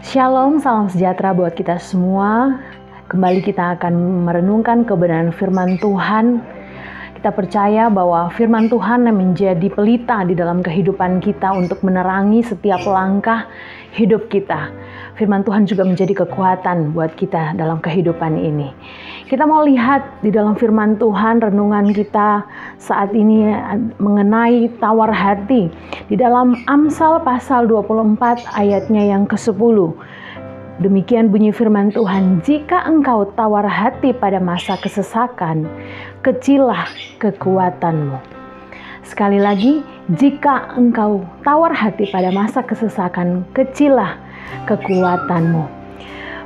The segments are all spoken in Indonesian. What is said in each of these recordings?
Shalom, salam sejahtera buat kita semua. Kembali kita akan merenungkan kebenaran firman Tuhan. Kita percaya bahwa firman Tuhan yang menjadi pelita di dalam kehidupan kita untuk menerangi setiap langkah hidup kita. Firman Tuhan juga menjadi kekuatan buat kita dalam kehidupan ini. Kita mau lihat di dalam firman Tuhan, renungan kita saat ini mengenai tawar hati. Di dalam Amsal pasal 24 ayatnya yang ke-10. Demikian bunyi firman Tuhan, jika engkau tawar hati pada masa kesesakan, kecillah kekuatanmu. Sekali lagi, jika engkau tawar hati pada masa kesesakan, kecillah kekuatanmu.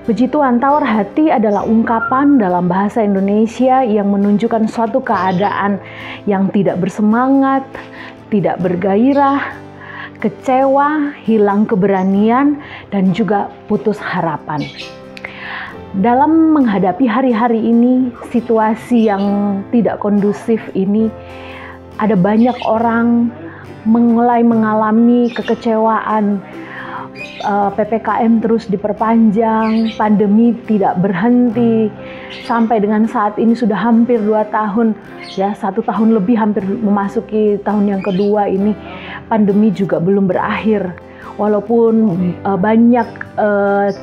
Puji Tuhan, tawar hati adalah ungkapan dalam bahasa Indonesia yang menunjukkan suatu keadaan yang tidak bersemangat, tidak bergairah, kecewa, hilang keberanian, dan juga putus harapan. Dalam menghadapi hari-hari ini, situasi yang tidak kondusif ini, ada banyak orang mulai mengalami kekecewaan. PPKM terus diperpanjang, pandemi tidak berhenti, sampai dengan saat ini sudah hampir 2 tahun, ya 1 tahun lebih, hampir memasuki tahun yang kedua ini, pandemi juga belum berakhir. Walaupun banyak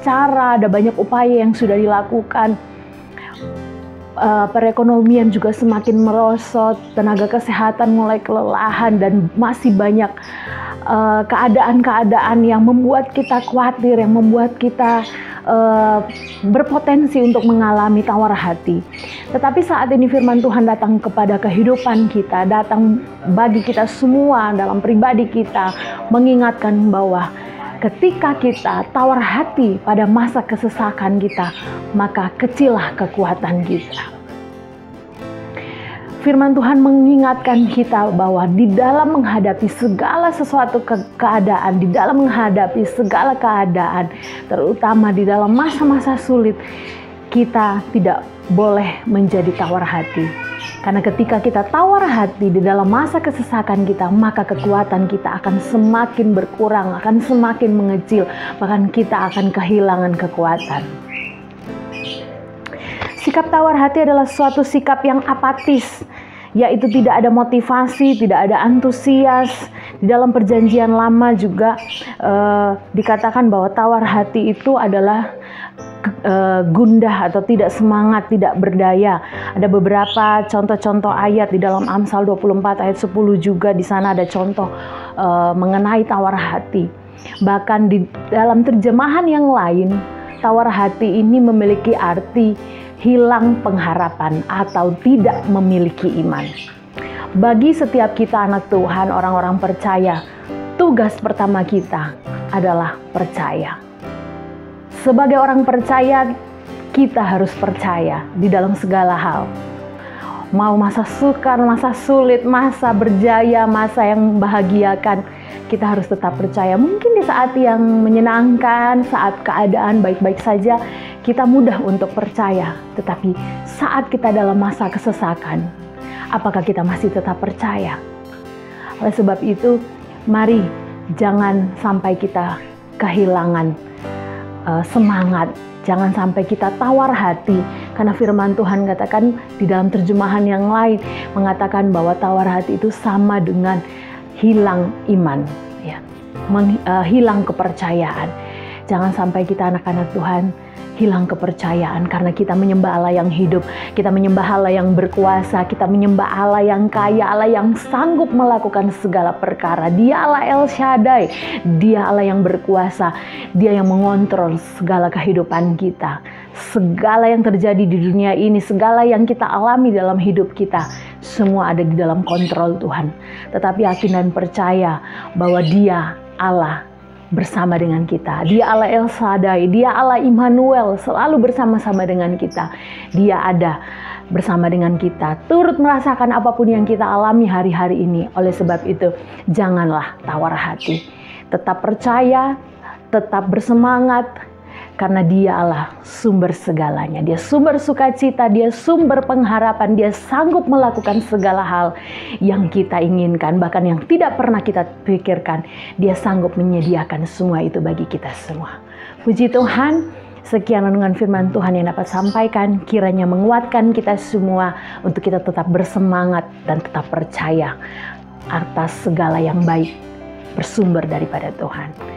cara, ada banyak upaya yang sudah dilakukan, perekonomian juga semakin merosot, tenaga kesehatan mulai kelelahan, dan masih banyak keadaan-keadaan yang membuat kita khawatir, yang membuat kita berpotensi untuk mengalami tawar hati. Tetapi saat ini firman Tuhan datang kepada kehidupan kita, datang bagi kita semua dalam pribadi kita, mengingatkan bahwa ketika kita tawar hati pada masa kesesakan kita, maka kecillah kekuatan kita. Firman Tuhan mengingatkan kita bahwa di dalam menghadapi segala sesuatu keadaan, di dalam menghadapi segala keadaan, terutama di dalam masa-masa sulit, kita tidak boleh menjadi tawar hati. Karena ketika kita tawar hati di dalam masa kesesakan kita, maka kekuatan kita akan semakin berkurang, akan semakin mengecil, bahkan kita akan kehilangan kekuatan. Sikap tawar hati adalah suatu sikap yang apatis, yaitu tidak ada motivasi, tidak ada antusias. Di dalam perjanjian lama juga dikatakan bahwa tawar hati itu adalah gundah atau tidak semangat, tidak berdaya. Ada beberapa contoh-contoh ayat di dalam Amsal 24 ayat 10 juga, di sana ada contoh mengenai tawar hati. Bahkan di dalam terjemahan yang lain, tawar hati ini memiliki arti hilang pengharapan atau tidak memiliki iman. Bagi setiap kita anak Tuhan, orang-orang percaya, tugas pertama kita adalah percaya. Sebagai orang percaya, kita harus percaya di dalam segala hal. Mau masa sukar, masa sulit, masa berjaya, masa yang membahagiakan, kita harus tetap percaya. Mungkin di saat yang menyenangkan, saat keadaan baik-baik saja, kita mudah untuk percaya. Tetapi saat kita dalam masa kesesakan, apakah kita masih tetap percaya? Oleh sebab itu, mari jangan sampai kita kehilangan semangat. Jangan sampai kita tawar hati, karena firman Tuhan katakan di dalam terjemahan yang lain, mengatakan bahwa tawar hati itu sama dengan hilang iman, ya, hilang kepercayaan. Jangan sampai kita anak-anak Tuhan hilang kepercayaan karena kita menyembah Allah yang hidup, kita menyembah Allah yang berkuasa, kita menyembah Allah yang kaya, Allah yang sanggup melakukan segala perkara. Dia Allah El Shaddai, Dia Allah yang berkuasa, Dia yang mengontrol segala kehidupan kita. Segala yang terjadi di dunia ini, segala yang kita alami dalam hidup kita, semua ada di dalam kontrol Tuhan. Tetapi yakin dan percaya bahwa Dia Allah bersama dengan kita. Dia Allah El Shaddai, Dia Allah Immanuel, selalu bersama-sama dengan kita. Dia ada bersama dengan kita, turut merasakan apapun yang kita alami hari-hari ini. Oleh sebab itu, janganlah tawar hati. Tetap percaya, tetap bersemangat, Karena Dialah sumber segalanya. Dia sumber sukacita, Dia sumber pengharapan, Dia sanggup melakukan segala hal yang kita inginkan, bahkan yang tidak pernah kita pikirkan. Dia sanggup menyediakan semua itu bagi kita semua. Puji Tuhan, sekian renungan firman Tuhan yang dapat sampaikan, kiranya menguatkan kita semua untuk kita tetap bersemangat dan tetap percaya atas segala yang baik bersumber daripada Tuhan.